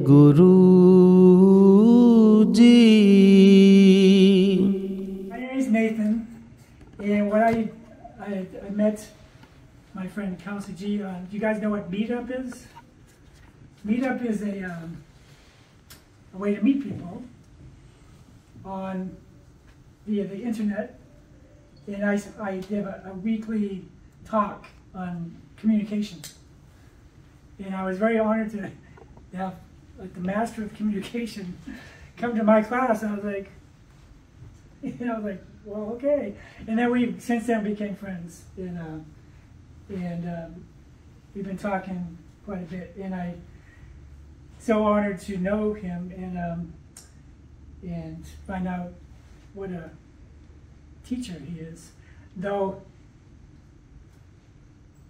Guruji. My name is Nathan, and what I met my friend Kelsey G. Do you guys know what Meetup is? Meetup is a way to meet people via the internet, and I give a weekly talk on communication. And I was very honored to have like the master of communication come to my class. I was like, well, okay. And then we since then became friends, and we've been talking quite a bit. And I'm so honored to know him and find out what a teacher he is. Though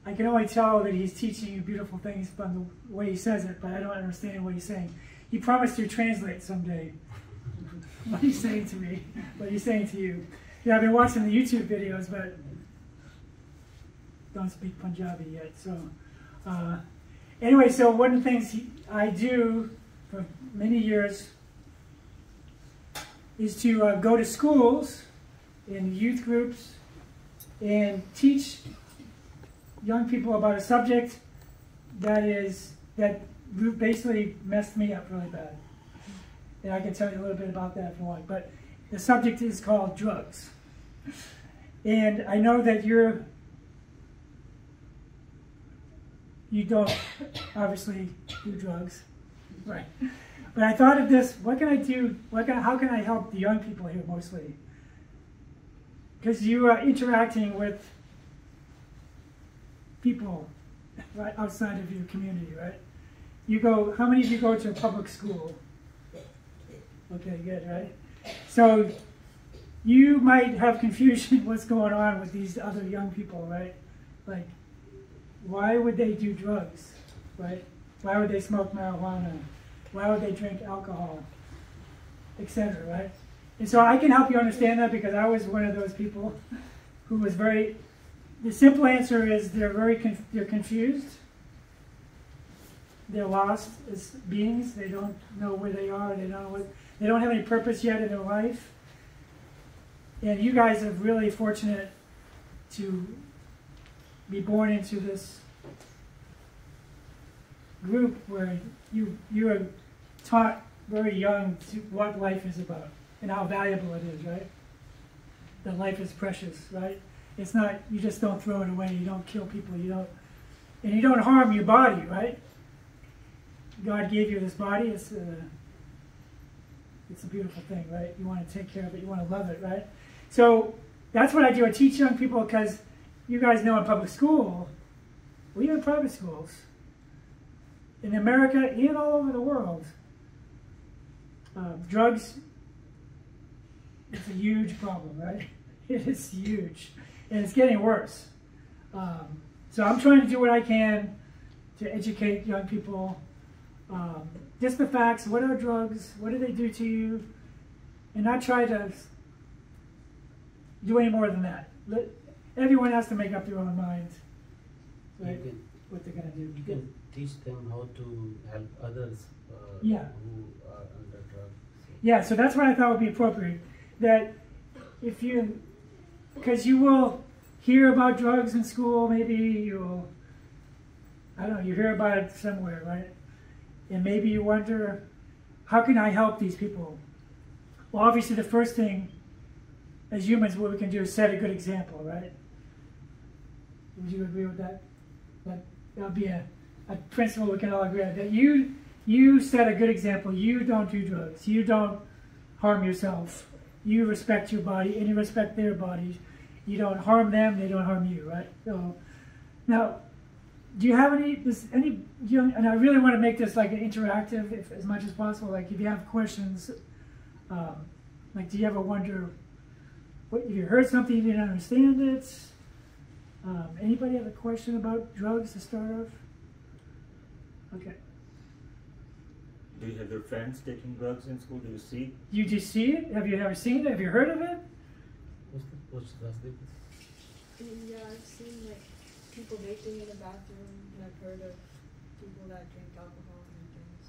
I can only tell that he's teaching you beautiful things from the way he says it, but I don't understand what he's saying. He promised to translate someday what he's saying to me, what he's saying to you. Yeah, I've been watching the YouTube videos, but don't speak Punjabi yet. So anyway, so one of the things I do for many years is to go to schools and youth groups and teach young people about a subject that basically messed me up really bad. And I can tell you a little bit about that if you want. But the subject is called drugs. And I know that you don't obviously do drugs, right? But I thought of this, what can I do, how can I help the young people here mostly? Because you are interacting with people right outside of your community, right? How many of you go to a public school? Okay, good, right? So you might have confusion what's going on with these other young people, right? Like, why would they do drugs, right? Why would they smoke marijuana? Why would they drink alcohol, etc., right? And so I can help you understand that because I was one of those people who was the simple answer is they're confused. They're lost as beings. They don't know where they are. They don't have any purpose yet in their life. And you guys are really fortunate to be born into this group where you are taught very young what life is about and how valuable it is, right? That life is precious, right? It's not, you just don't throw it away, you don't kill people, and you don't harm your body, right? God gave you this body, it's a beautiful thing, right? You want to take care of it, you want to love it, right? So that's what I do, I teach young people because you guys know in public school, we have private schools, in America and all over the world, drugs, it's a huge problem, right? It is huge. And it's getting worse. So I'm trying to do what I can to educate young people. Just the facts, what are drugs? What do they do to you? And not try to do any more than that. Everyone has to make up their own mind, right? What they're going to do. You can teach them how to help others who are under drugs. Yeah, so that's what I thought would be appropriate. That because you will hear about drugs in school, maybe you hear about it somewhere, right? And maybe you wonder, how can I help these people? Well, obviously the first thing, as humans, what we can do is set a good example, right? Would you agree with that? That would be a principle we can all agree on. That you set a good example. You don't do drugs. You don't harm yourself. You respect your body and you respect their bodies. You don't harm them, they don't harm you, right? So now, do you have any young, and I really want to make this like an interactive as much as possible, like if you have questions, like do you ever wonder, if you heard something you didn't understand it? Anybody have a question about drugs to start off? Okay. Do you have your friends taking drugs in school? Do you see? You just see it? Have you ever seen it? Have you heard of it? What's the last thing? Yeah, I've seen like people vaping in the bathroom, and I've heard of people that drink alcohol and things.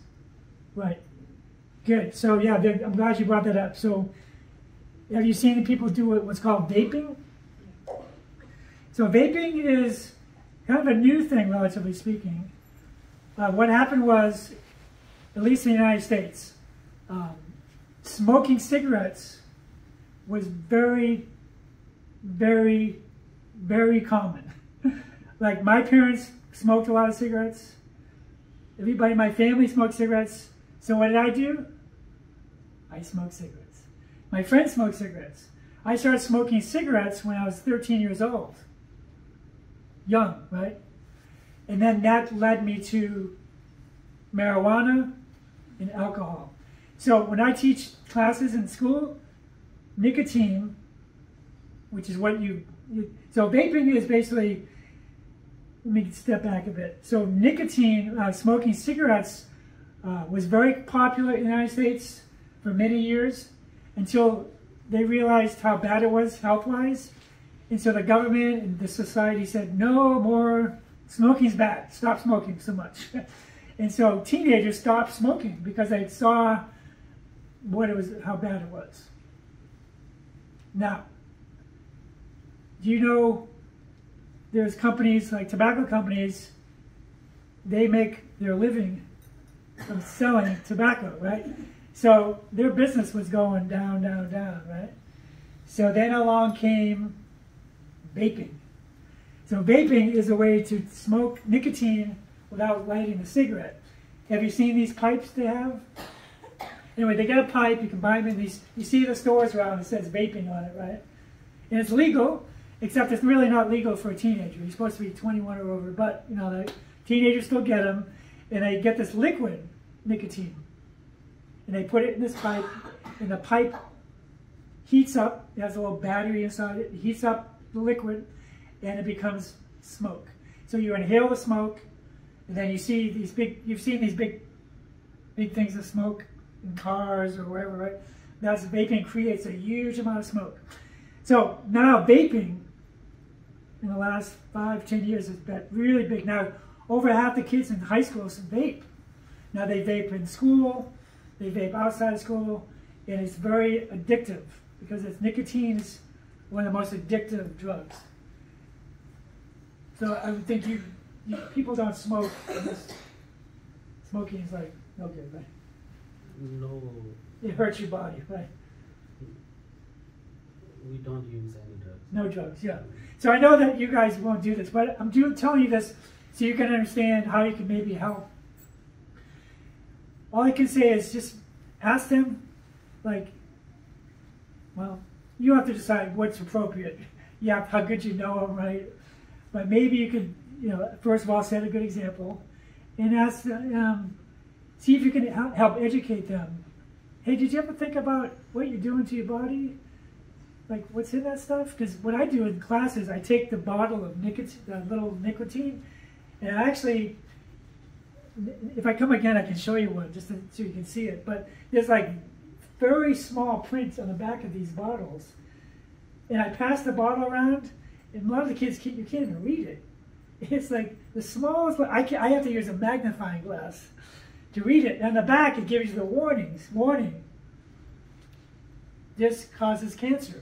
Right. Good. So yeah, I'm glad you brought that up. So have you seen people do what's called vaping? So vaping is kind of a new thing, relatively speaking. What happened was, at least in the United States, smoking cigarettes was very, very, very common. Like my parents smoked a lot of cigarettes. Everybody in my family smoked cigarettes. So what did I do? I smoked cigarettes. My friends smoked cigarettes. I started smoking cigarettes when I was 13 years old. Young, right? And then that led me to marijuana and alcohol. So when I teach classes in school, nicotine, which is what so vaping is basically, let me step back a bit. So nicotine, smoking cigarettes was very popular in the United States for many years until they realized how bad it was health-wise. And so the government and the society said, no more, smoking's bad, stop smoking so much. And so teenagers stopped smoking because they saw how bad it was. Now, do you know there's companies like tobacco companies, they make their living from selling tobacco, right? So their business was going down, down, down, right? So then along came vaping. So vaping is a way to smoke nicotine without lighting a cigarette. Have you seen these pipes they have? Anyway, they get a pipe, you can buy them in these, you see the stores around, it says vaping on it, right? And it's legal, except it's really not legal for a teenager. You're supposed to be 21 or over, but you know, the teenagers still get them, and they get this liquid nicotine. And they put it in this pipe, and the pipe heats up, it has a little battery inside it, heats up the liquid, and it becomes smoke. So you inhale the smoke, and then you see these big, you've seen these big things of smoke in cars or wherever, right? That's vaping creates a huge amount of smoke. So now vaping, in the last 5-10 years, has been really big. Now, over half the kids in high school vape. Now they vape in school, they vape outside of school, and it's very addictive because nicotine is one of the most addictive drugs. So I would think people don't smoke. Smoking is like no good, right? No, It hurts your body, right? we don't use any drugs. No drugs, yeah. So I know that you guys won't do this, but I'm telling you this so you can understand how you can maybe help. All I can say is just ask them, like, well, you have to decide what's appropriate. Yeah, how good you know them, right? But maybe you could, first of all, set a good example and ask them, see if you can help educate them. Hey, did you ever think about what you're doing to your body? Like, what's in that stuff? Because what I do in classes, I take the bottle of nicotine, the little nicotine, and I actually, if I come again, I can show you one just so you can see it. But there's like very small prints on the back of these bottles. And I pass the bottle around, and a lot of the kids, you can't even read it. It's like the smallest, I have to use a magnifying glass to read it. And on the back, it gives you the warnings. Warning, this causes cancer.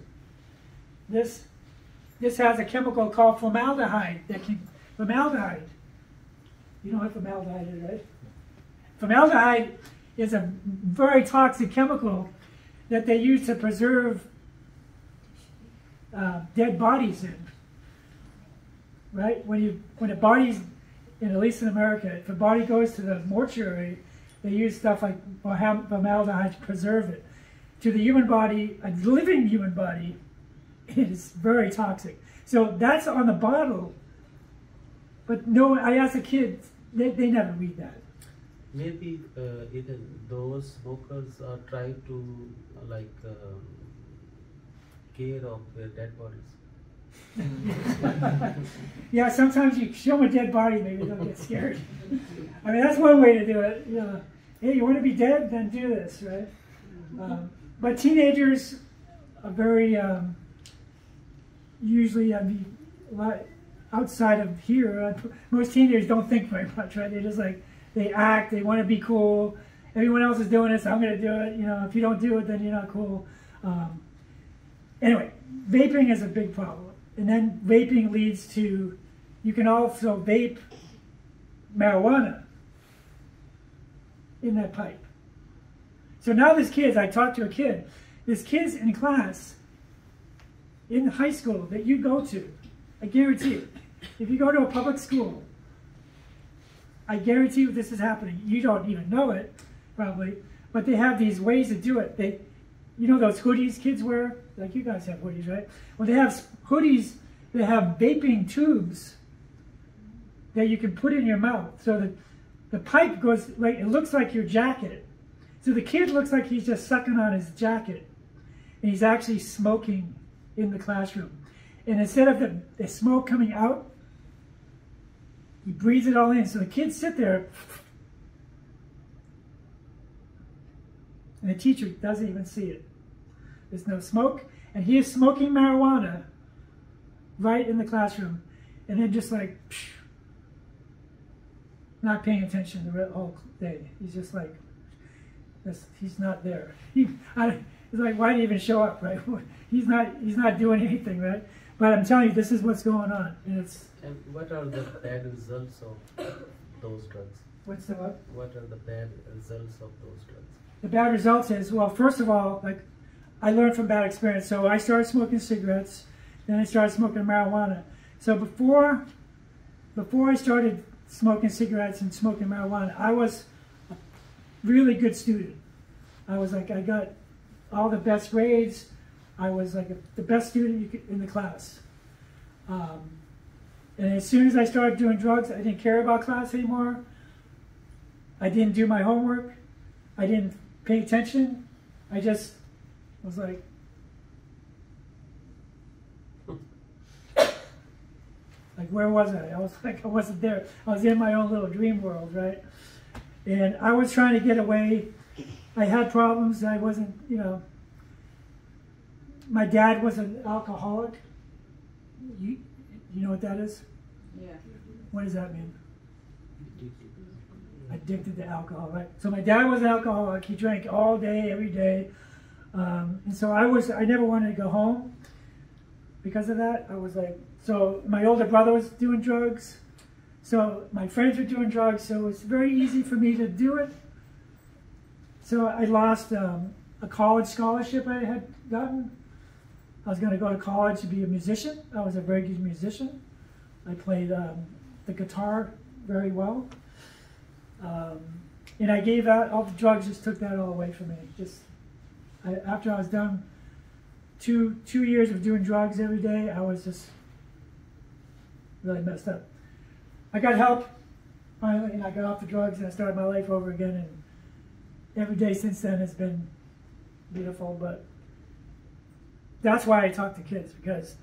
This has a chemical called formaldehyde. Formaldehyde. You know what formaldehyde is, right? Formaldehyde is a very toxic chemical that they use to preserve dead bodies in. Right? When a body's, at least in America, if a body goes to the mortuary, they use stuff like formaldehyde to preserve it. To the human body, a living human body, it is very toxic. So that's on the bottle. But no, I asked the kids, they never read that. Maybe either those smokers are trying to care of their dead bodies. Yeah, sometimes you show them a dead body, maybe they'll get scared. I mean, that's one way to do it. Hey, you want to be dead? Then do this, right? But teenagers are very, usually, outside of here, most teenagers don't think very much, right? They just they act, they want to be cool. everyone else is doing it, so I'm going to do it. You know, if you don't do it, then you're not cool. Anyway, vaping is a big problem. And then vaping leads to, you can also vape marijuana in that pipe. So now there's kids, I talked to a kid, there's kids in class in high school that you go to, I guarantee it. If you go to a public school, I guarantee you this is happening. You don't even know it, probably, but they have these ways to do it. They, you know those hoodies kids wear? Like you guys have hoodies, right? Well, they have hoodies that have vaping tubes that you can put in your mouth. So that the pipe goes, like, it looks like your jacket. So the kid looks like he's just sucking on his jacket, and he's actually smoking in the classroom. And instead of the smoke coming out, he breathes it all in. So the kids sit there, and the teacher doesn't even see it. There's no smoke, and he is smoking marijuana right in the classroom, and then just like, not paying attention the whole day. He's just like, he's not there. It's like, why do you even show up, right? He's not doing anything, right? But I'm telling you, this is what's going on, and it's. And what are the bad results of those drugs? What's the what? What are the bad results of those drugs? The bad results is, well, first of all, like, I learned from bad experience. So I started smoking cigarettes, then I started smoking marijuana. So before I started smoking cigarettes and smoking marijuana, I was a really good student. I was like, I got all the best grades. I was like the best student in the class. And as soon as I started doing drugs, I didn't care about class anymore. I didn't do my homework. I didn't pay attention. I just was like, where was I? I was like, I wasn't there. I was in my own little dream world, right? And I was trying to get away. I had problems. I wasn't, you know, my dad was an alcoholic. You know what that is? Yeah. What does that mean? Addicted to alcohol, right? So my dad was an alcoholic. He drank all day, every day. And so I never wanted to go home because of that. I was like, so my older brother was doing drugs. So my friends were doing drugs. So it was very easy for me to do it. So I lost a college scholarship I had gotten. I was going to go to college to be a musician. I was a very good musician. I played the guitar very well. And I gave out all the drugs, just took that all away from me. After I was done 2 years of doing drugs every day, I was just really messed up. I got help finally, and I got off the drugs, and I started my life over again. And every day since then has been beautiful. But that's why I talk to kids, because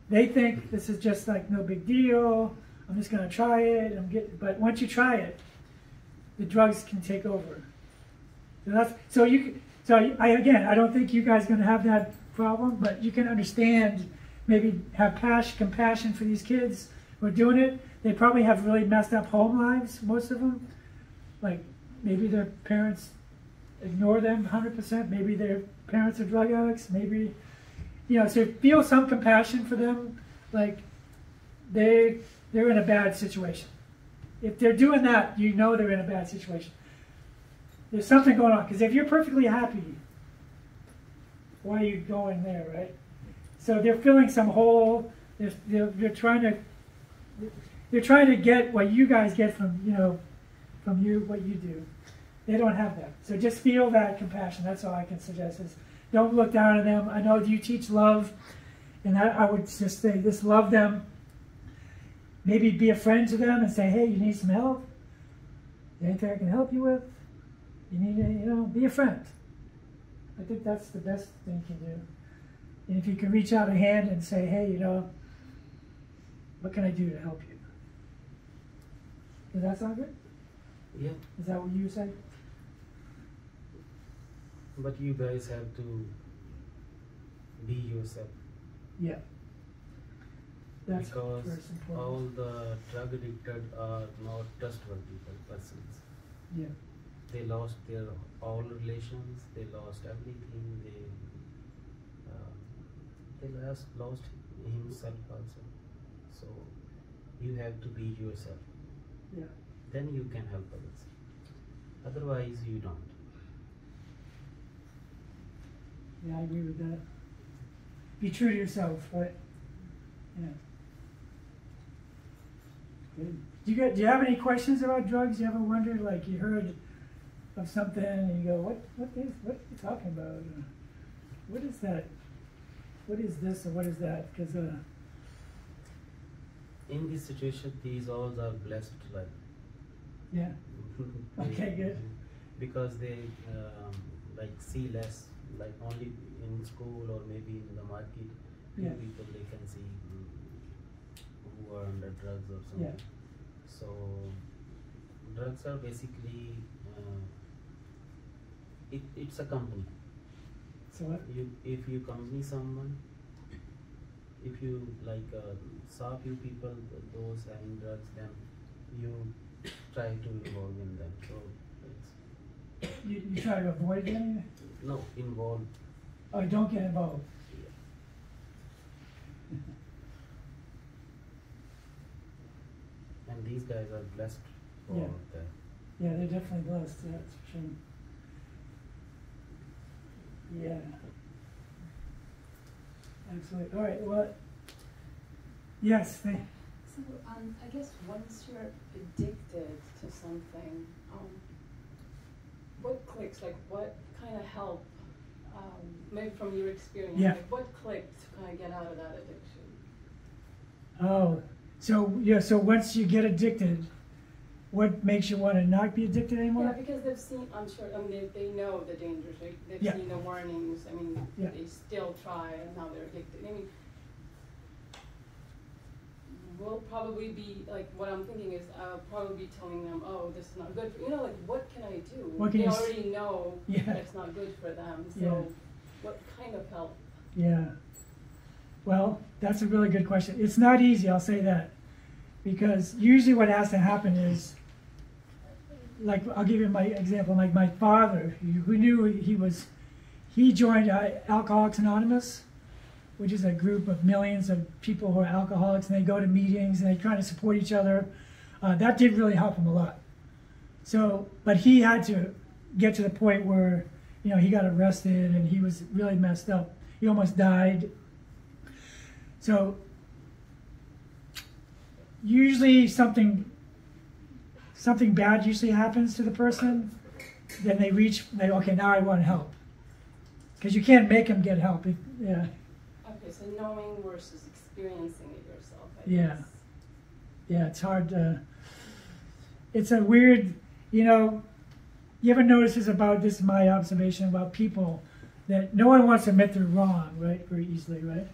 they think this is just like no big deal. I'm just going to try it. But once you try it, the drugs can take over. I don't think you guys are going to have that problem, but you can understand, maybe have compassion for these kids who are doing it. They probably have really messed up home lives, most of them. Like maybe their parents ignore them 100%. Maybe their parents are drug addicts. Maybe, so feel some compassion for them. Like they're in a bad situation. If they're doing that, you know they're in a bad situation. There's something going on. Because if you're perfectly happy, why are you going there, right? So they're filling some hole. They're trying to get what you guys get from what you do. They don't have that. So just feel that compassion. That's all I can suggest. Is don't look down on them. I know you teach love, and I would just say, just love them. Maybe be a friend to them and say, hey, you need some help? Is there anything I can help you with? You need to, be a friend. I think that's the best thing you can do. And if you can reach out a hand and say, hey, what can I do to help you? Does that sound good? Yeah. Is that what you say? But you guys have to be yourself. Yeah. That's because first important. all the drug addicted are not trustworthy persons. Yeah. they lost their all relations, they lost everything, they lost himself also. So you have to be yourself. Yeah. Then you can help others. Otherwise, you don't. Yeah, I agree with that. Be true to yourself, right? Yeah. Good. Do you have any questions about drugs? You ever wondered, like you heard of something and you go, what are you talking about? What is that? What is this or what is that? Because In this situation, these all are blessed life. yeah. Okay, good. Because they like see less, like only in school or maybe in the market, Yeah. people they can see who are under drugs or something. Yeah. So drugs are basically it's a company. So what? If you accompany someone, if you like saw few people those having drugs, then you try to involve in them. So it's You try to avoid them? no involve. Oh, don't get involved. And these guys are blessed for Yeah. that. Yeah, they're definitely blessed, that's for sure. Yeah. Absolutely. All right, well, yes, So, I guess once you're addicted to something, what clicks? Like, what kind of help? Maybe from your experience, Yeah. like, what clicked to kind of get out of that addiction? oh, so, yeah, so once you get addicted, what makes you want to not be addicted Yeah, anymore? because they've seen. I'm sure. I mean, they know the dangers. They've Yeah. seen the warnings. I mean, Yeah. they still try, and now they're addicted. I mean, we'll probably be like. What I'm thinking is, I'll probably be telling them, "Oh, this is not good for you." Know, like, what can I do? What can they you already know Yeah. that it's not good for them. So, Yeah. what kind of help? Yeah. Well, that's a really good question. It's not easy, I'll say that. Because usually what has to happen is, like, I'll give you my example, like my father, who knew he joined Alcoholics Anonymous, which is a group of millions of people who are alcoholics, and they go to meetings and they try to support each other. That did really help him a lot. So, but he had to get to the point where, you know, he got arrested and he was really messed up. He almost died. So, usually something bad usually happens to the person. Then they okay, now I want help. Because you can't make them get help. Yeah. Okay, so knowing versus experiencing it yourself. I Yeah. guess. Yeah, it's hard to, it's a weird, you know, you ever notice this is my observation about people, that no one wants to admit they're wrong, right, very easily, right?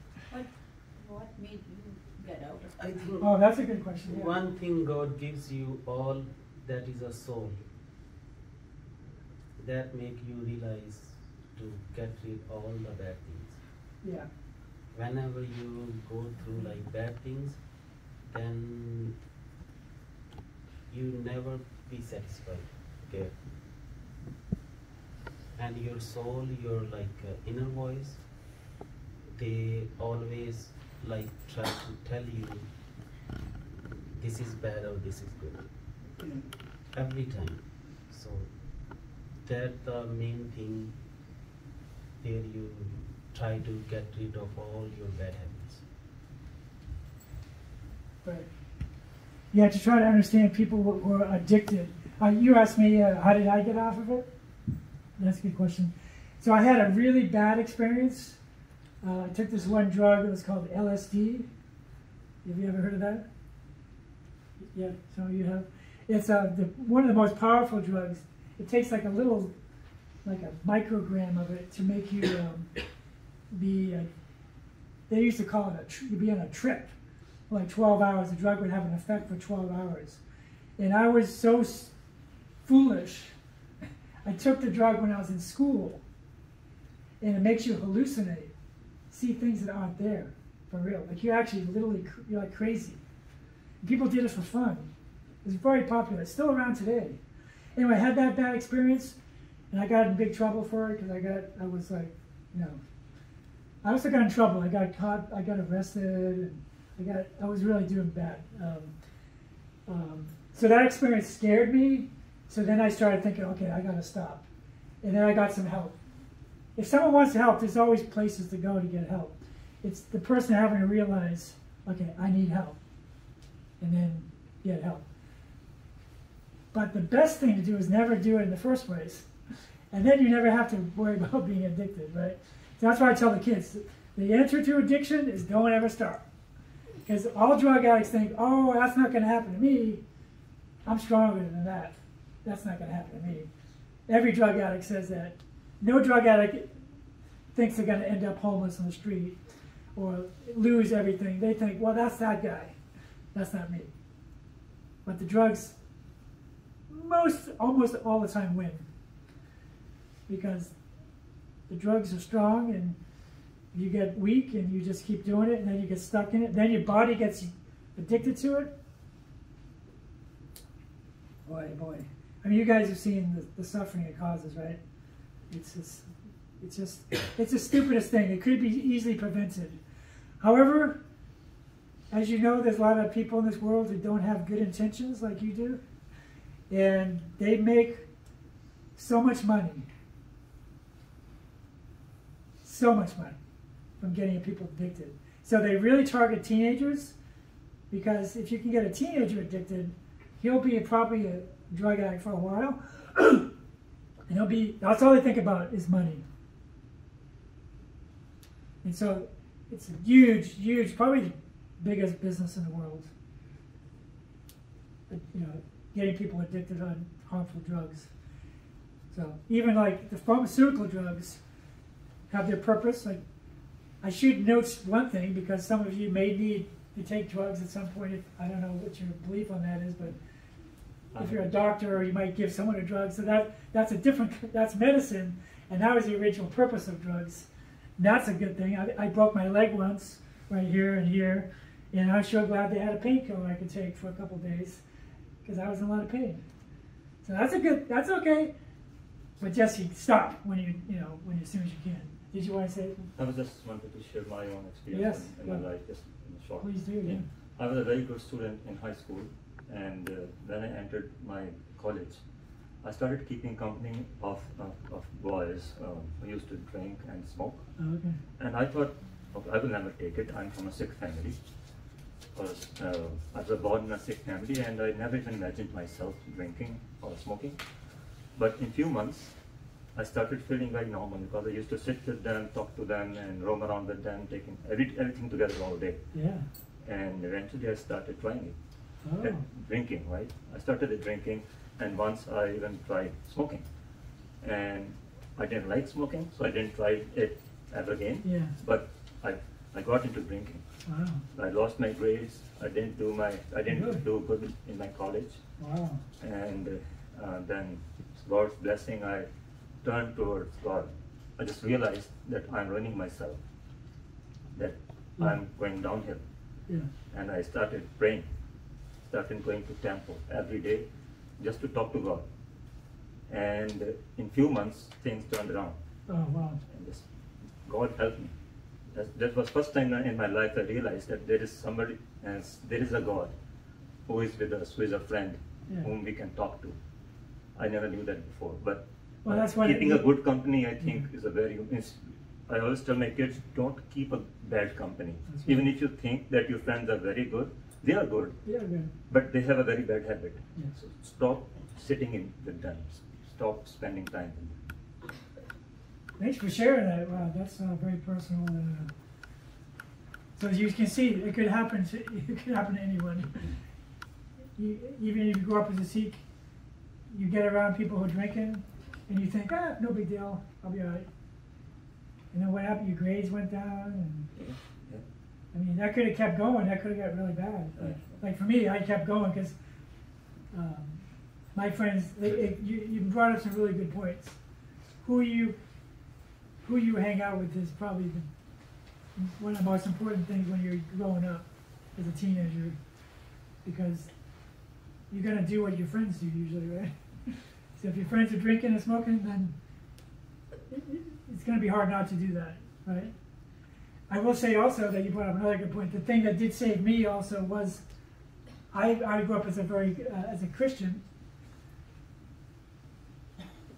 What made you get out of I think Oh, that's a good question. Yeah. one thing God gives you all, that is a soul. That make you realize to get rid all the bad things. Yeah. Whenever you go through like bad things, then you never be satisfied. Okay. And your soul, your like inner voice, they always like try to tell you this is bad or this is good. Yeah. Every time. So that's the main thing where you try to get rid of all your bad habits. Right. Yeah, to try to understand people who are addicted. You asked me, how did I get off of it? That's a good question. So I had a really bad experience. I took this one drug, it was called LSD. Have you ever heard of that? Yeah, some of you have. It's one of the most powerful drugs. It takes like a microgram of it to make you be, they used to call it you'd be on a trip. Like 12 hours, the drug would have an effect for 12 hours. And I was so foolish. I took the drug when I was in school, and it makes you hallucinate, see things that aren't there, for real. Like you're like crazy. And people did it for fun. It was very popular. It's still around today. Anyway, I had that bad experience, and I got in big trouble for it because I was like, I also got in trouble. I got caught, I got arrested, and I was really doing bad. So that experience scared me. So then I started thinking, okay, I got to stop. And then I got some help. If someone wants to help, there's always places to go to get help. It's the person having to realize, okay, I need help, and then get help. But the best thing to do is never do it in the first place. And then you never have to worry about being addicted, right? So that's why I tell the kids, the answer to addiction is don't ever start. Because all drug addicts think, oh, that's not going to happen to me. I'm stronger than that. That's not going to happen to me. Every drug addict says that. No drug addict thinks they're going to end up homeless on the street or lose everything. They think, well, that's that guy. That's not me. But the drugs almost all the time win. Because the drugs are strong and you get weak and you just keep doing it and then you get stuck in it. Then your body gets addicted to it. Boy. I mean, you guys have seen the suffering it causes, right? It's the stupidest thing. It could be easily prevented. However, as you know, there's a lot of people in this world who don't have good intentions like you do. And they make so much money. So much money from getting people addicted. So they really target teenagers because if you can get a teenager addicted, he'll be probably a drug addict for a while. And that's all they think about is money. And so it's a huge, probably the biggest business in the world. Getting people addicted on harmful drugs. So even like the pharmaceutical drugs have their purpose. Like I should note one thing because some of you may need to take drugs at some point. I don't know what your belief on that is, but if you're a doctor, or you might give someone a drug. So that's medicine, and that was the original purpose of drugs. And that's a good thing. I broke my leg once, right here and here, and I was sure glad they had a painkiller I could take for a couple of days, because I was in a lot of pain. So that's okay. But just stop when as soon as you can. Did you want to say something? I was just wanted to share my own experience in my life, just in short. Please do, yeah. I was a very good student in high school, and when I entered my college, I started keeping company of boys who used to drink and smoke. Oh, okay. And I thought, okay, I will never take it. I'm from a Sikh family. I was born in a Sikh family, and I never even imagined myself drinking or smoking. But in few months, I started feeling very normal because I used to sit with them, talk to them, and roam around with them, taking everything together all day. Yeah. And eventually I started trying it. Oh. Drinking, right? I started drinking, and once I even tried smoking. And I didn't like smoking, so I didn't try it ever again. Yeah. But I got into drinking. Wow. I lost my grades. I didn't do Really? do good in my college. Wow. And then God's blessing, I turned towards God. I just realized that I'm ruining myself, that Yeah. I'm going downhill. Yeah. And I started praying, started going to temple every day just to talk to God. And in few months, things turned around. Oh, wow. And God helped me. That was first time in my life I realized that there is somebody else, there is a God who is with us, who is a friend, Yeah. whom we can talk to. I never knew that before, but Well, that's why keeping a good company, I think, is a very. I always tell my kids, don't keep a bad company. That's right. Even if you think that your friends are very good, they are good, Yeah, good. but they have a very bad habit. Yeah. So stop sitting in with them. Stop spending time with them. Thanks for sharing that. Wow, that's very personal. So as you can see, it could happen to anyone. Even if you grow up as a Sikh, you get around people who are drinking, and you think, no big deal, I'll be all right. And then what happened? Your grades went down, and Yeah. I mean, that could have kept going. That could have got really bad. Like for me, I kept going because my friends. You brought up some really good points. Who you hang out with is probably one of the most important things when you're growing up as a teenager, because you're gonna do what your friends do usually, right? So if your friends are drinking and smoking, then it's going to be hard not to do that, right? I will say also that you brought up another good point. The thing that did save me also was I grew up as a Christian.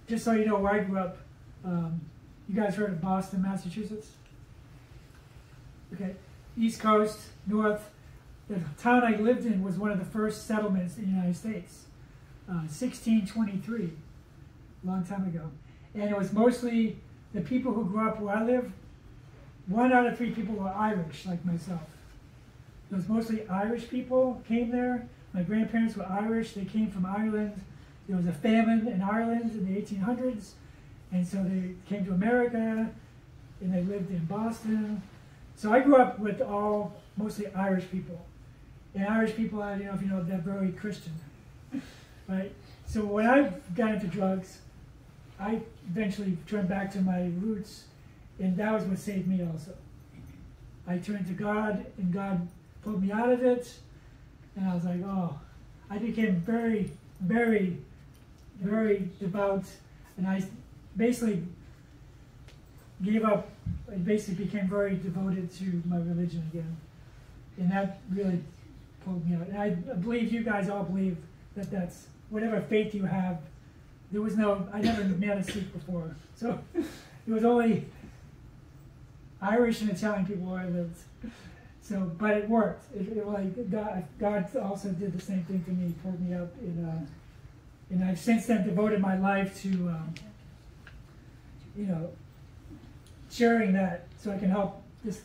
Just so you know where I grew up, you guys heard of Boston, Massachusetts? Okay, East Coast, North. The town I lived in was one of the first settlements in the United States, 1623, a long time ago. And it was mostly the people who grew up where I live. 1 out of 3 people were Irish, like myself. It was mostly Irish people came there. My grandparents were Irish. They came from Ireland. There was a famine in Ireland in the 1800s, and so they came to America, and they lived in Boston. So I grew up with mostly Irish people. And Irish people, I don't know if you know, they're very Christian, right? So when I got into drugs, I eventually turned back to my roots, and that was what saved me also. I turned to God, and God pulled me out of it, and I was like, oh, I became very, very, very devout, and I basically gave up. I basically became very devoted to my religion again, and that really pulled me out. And I believe you guys all believe that that's whatever faith you have. There was I never met a Sikh before, so it was only Irish and Italian people where I lived. So, but it worked. Like God also did the same thing to me, pulled me up, and I've since then devoted my life to, sharing that, so I can help just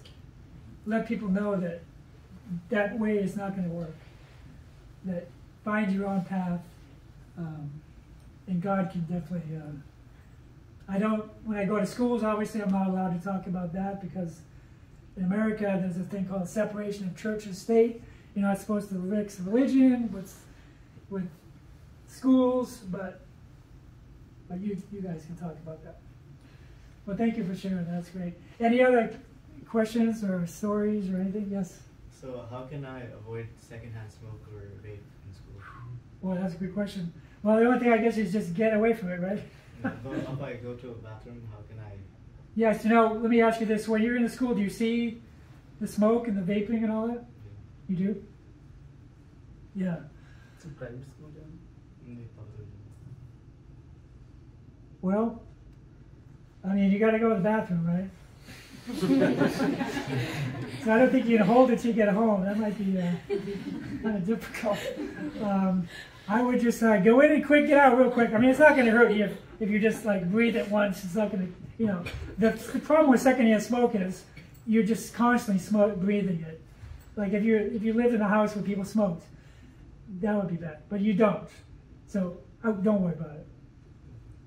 let people know that that way is not going to work. That find your own path, and God can definitely. When I go to schools, obviously I'm not allowed to talk about that because in America there's a thing called separation of church and state. You're not supposed to mix religion with schools, but you guys can talk about that. Well, thank you for sharing. That's great. Any other questions or stories or anything? Yes? So how can I avoid secondhand smoke or vape in school? Well, that's a good question. Well, the only thing I guess is just get away from it, right? If I go to a bathroom, how can I? Yes, let me ask you this. When you're in the school, do you see the smoke and the vaping and all that? Yeah. You do? Yeah. It's a private school, John. In the public. Well, I mean, you got to go to the bathroom, right? So I don't think you can hold it till you get home. That might be kind of difficult. I would just go in and get out real quick. I mean, it's not going to hurt you if you just breathe it once. It's not going to, The problem with secondhand smoke is you're just constantly breathing it. Like if you lived in a house where people smoked, that would be bad. But you don't, so don't worry about it.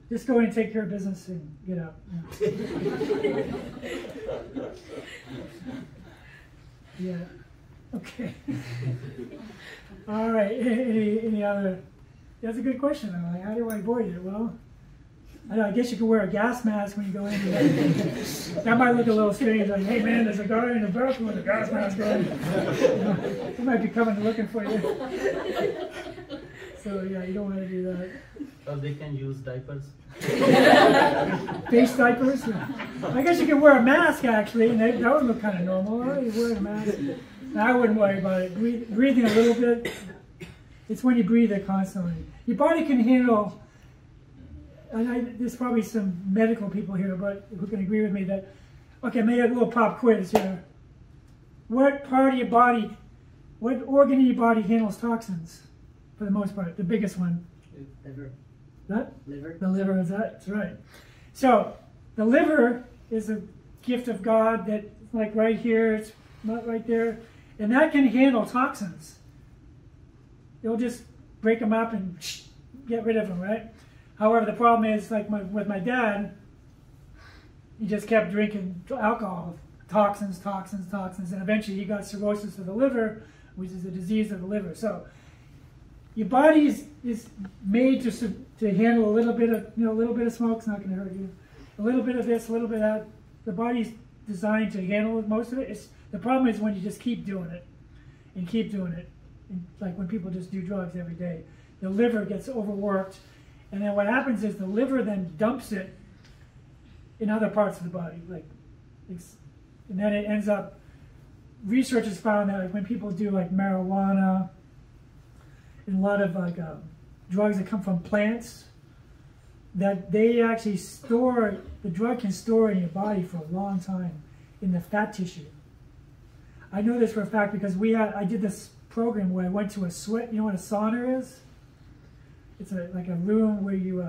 Just go in and take care of business and get out. Yeah. Okay. All right. Any other? That's a good question. Though. How do I avoid it? Well, I guess you could wear a gas mask when you go in. That might look a little strange. Like, hey man, there's a guy in the bathroom with a gas mask on. He might be coming looking for you. So yeah, you don't want to do that. Or they can use diapers. Face diapers? I guess you can wear a mask actually, and that would look kind of normal. Oh, you wear a mask. I wouldn't worry about it. Breathing a little bit, it's when you breathe it constantly. Your body can handle, and there's probably some medical people here but who can agree with me that, okay, maybe a little pop quiz here. What part of your body, what organ in your body handles toxins for the most part? The biggest one? Liver. What? Liver. The liver, that's right. So the liver is a gift of God that, like right here, it's not right there, and that can handle toxins. It'll just break them up and get rid of them, right? However, the problem is, like with my dad, he just kept drinking alcohol, toxins, and eventually he got cirrhosis of the liver, which is a disease of the liver. So your body is made to handle a little bit of smoke's not going to hurt you. A little bit of this, a little bit of that. The body's designed to handle most of it. The problem is when you just keep doing it, and keep doing it. And like when people just do drugs every day, the liver gets overworked, And then what happens is the liver then dumps it in other parts of the body, and then it ends up. Research has found that like when people do like marijuana and a lot of like drugs that come from plants, that they actually store, the drug can store in your body for a long time in the fat tissue. I know this for a fact because I did this program where I went to a sweat. You know what a sauna is? It's like a room where you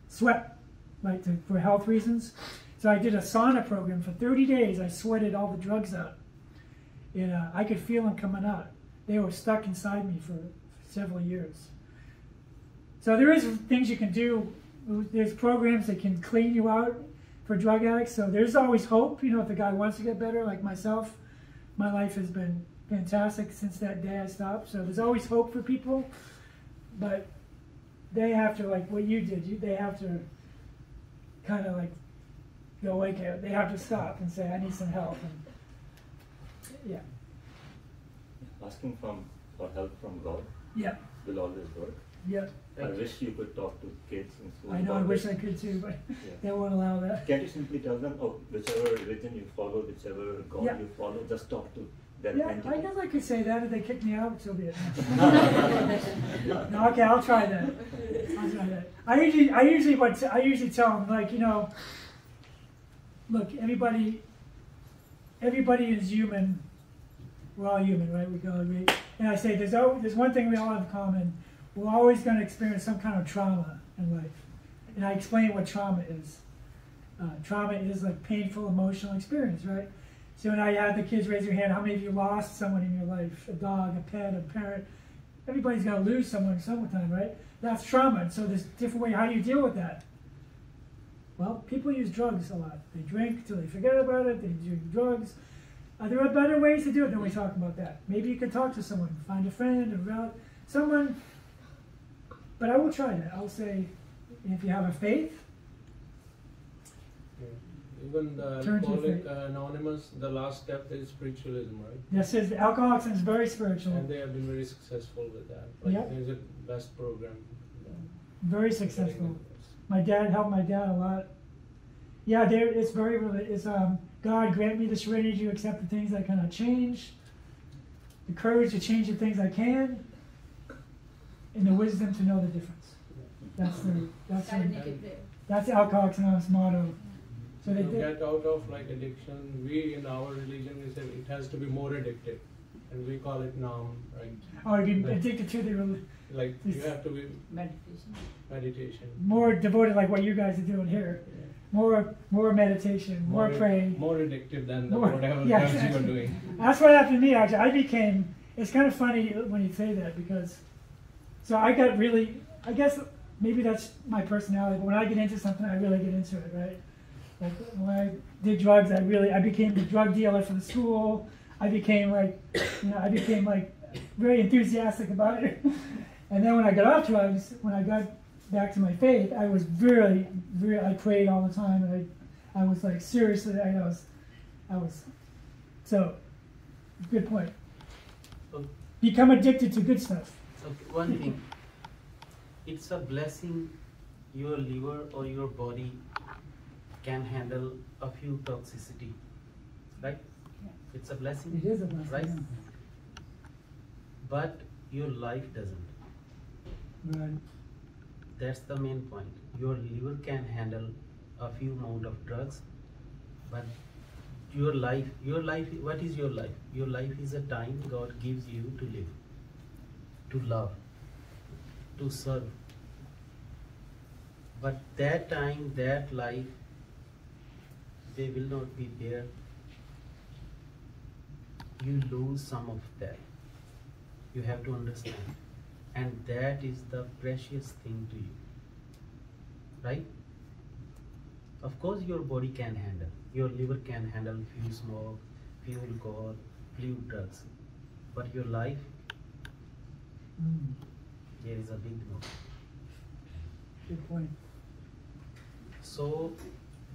sweat, right, for health reasons. So I did a sauna program for 30 days. I sweated all the drugs out. And I could feel them coming out. They were stuck inside me for several years. So there is things you can do. There's programs that can clean you out for drug addicts. So there's always hope. You know, if the guy wants to get better, like myself, my life has been fantastic since that day I stopped. So there's always hope for people. But they have to, like what you did, they have to kind of like go, okay, they have to stop and say, I need some help. And, yeah. Asking for help from God Yeah. will always work. Yeah. I wish you could talk to kids in school. I know, I wish I could too, but they won't allow that. Can't you simply tell them, oh, whichever religion you follow, whichever God you follow, just talk to that entity? I guess I could say that if they kick me out, so be it. No, okay, I'll try that. I'll try that. I usually tell them, like, you know, look, everybody is human. We're all human, right? We all agree. And I say there's one thing we all have in common. We're always going to experience some kind of trauma in life. And I explain what trauma is. Trauma is like painful emotional experience, right? So when I had the kids raise their hand, how many of you lost someone in your life? A dog, a pet, a parent. Everybody's going to lose someone sometime, right? That's trauma. And so there's different ways. How do you deal with that? Well, people use drugs a lot. They drink till they forget about it. They do drugs. There are better ways to do it than we talk about that. Maybe you can talk to someone, find a friend, a relative, someone. But I will try that. I'll say, if you have a faith. Even the Alcoholic Anonymous, the last step is spiritualism, right? Yes, Alcoholics is very spiritual. And they have been very successful with that. Like, there's a best program. Very successful. My dad helped my dad a lot. Yeah, it's very, it's God grant me the serenity to accept the things I cannot change, the courage to change the things I can, and the wisdom to know the difference. That's the Alcoholics Anonymous motto. So to get out of like addiction, we in our religion we say it has to be more addictive, and we call it nam, right? Oh, you'd be addicted to the like you have to be meditation. More devoted, like what you guys are doing here. Yeah. More meditation, more praying. More addictive than whatever else you were doing. That's what happened to me, actually. It's kind of funny when you say that, because, so I got really, I guess maybe that's my personality, but when I get into something, I really get into it, right? Like when I did drugs, I became the drug dealer for the school. I became like very enthusiastic about it. And then when I got off drugs, when I got back to my faith, I was I prayed all the time, and I was like, seriously, I was, so, good point. Become addicted to good stuff. Okay, one thing, it's a blessing your liver or your body can handle a few toxicity, right? Yeah. It's a blessing. It is a blessing, right? yeah. But your life doesn't. Right. That's the main point. Your liver can handle a few amount of drugs, but your life, what is your life? Your life is a time God gives you to live, to love, to serve. But that time, that life, they will not be there. You lose some of that. You have to understand. And that is the precious thing to you. Right? Of course your body can handle. Your liver can handle few smoke, few alcohol, few drugs. But your life, there is a big no. Good point. So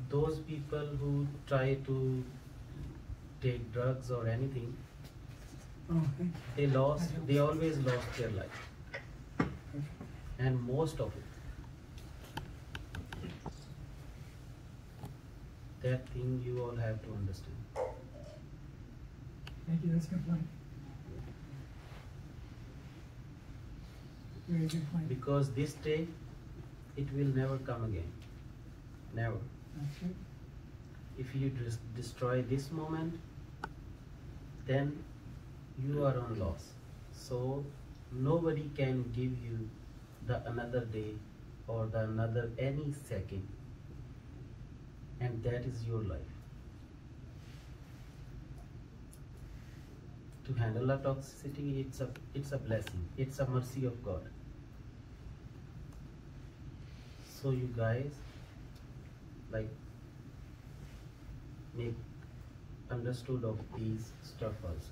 those people who try to take drugs or anything, they always lost their life. And most of it, That thing you all have to understand. Thank you, that's a good point. Very good point. Because this day, it will never come again. Never. That's good. If you destroy this moment, then you are on loss. So nobody can give you the another day or the another any second, and that is your life. To handle a toxicity, it's a blessing. It's a mercy of God. So you guys, like, make understood of these stuff also.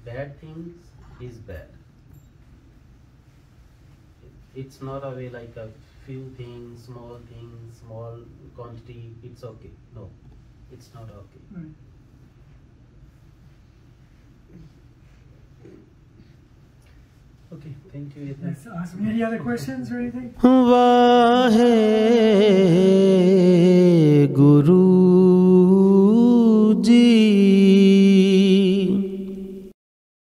Bad things is bad. It's not a way like a few things, small quantity, it's okay. No, it's not okay. Right. Okay, thank you. Nathen. That's awesome. Any other questions or anything? Guru